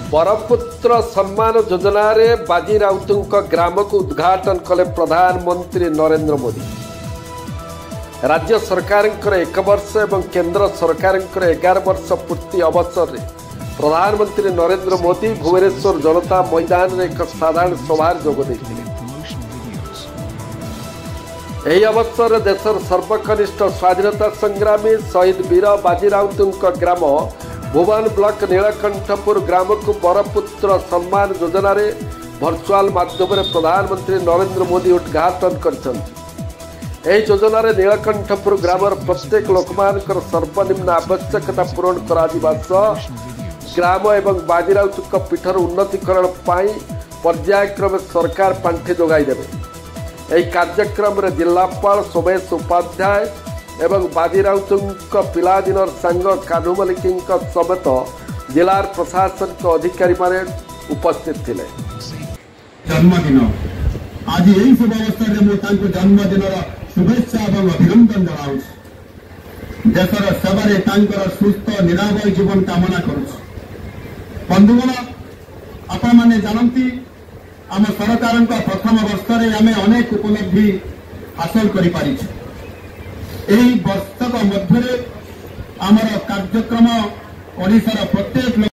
बरपुत्र सम्मान योजना रे बाजी राउत ग्राम को उद्घाटन कले प्रधानमंत्री नरेंद्र मोदी। राज्य सरकार 1 वर्ष एवं केंद्र सरकार 11 वर्ष पूर्ति अवसर में प्रधानमंत्री नरेंद्र मोदी भुवनेश्वर जनता मैदान में एक साधारण सभा जोग देते। यही अवसर में देशर सर्वकनिष्ठ स्वाधीनता संग्रामी शहीद वीर बाजी राउत ग्राम भुवन ब्लॉक नीलकंठपुर ग्राम को बरपुत्र सम्मान योजना रे वर्चुआल माध्यम प्रधानमंत्री नरेंद्र मोदी उद्घाटन कर योजना रे नीलकंठपुर ग्राम प्रत्येक लोकमान सर्वनिम्न आवश्यकता पूरण करा ग्राम एवं बाजी राउत पीठर उन्नतीकरण पर्यायक्रम सरकार पांठि जोगाई देवे। यह कार्यक्रम रे जिलापाल सोमेश उपाध्याय एवं बाजी राउत पिलादिन सांग कान्हू मल्लिक समेत जिलार प्रशासनिक अधिकारी माने उपस्थित थे। जन्मदिन आज यही शुभ अवसर में जन्मदिन शुभेच्छा और अभिनंदन जनाऊँ। देशर सेवार सुस्थ निरामय जीवन कामना करुँ। बंधुगण आपण मैंने जानती आम सरकार प्रथम वर्ष में आम अनेक उपलब्धि हासिल कर वर्षक मध्य आमर कार्यक्रम ओडिशार प्रत्येक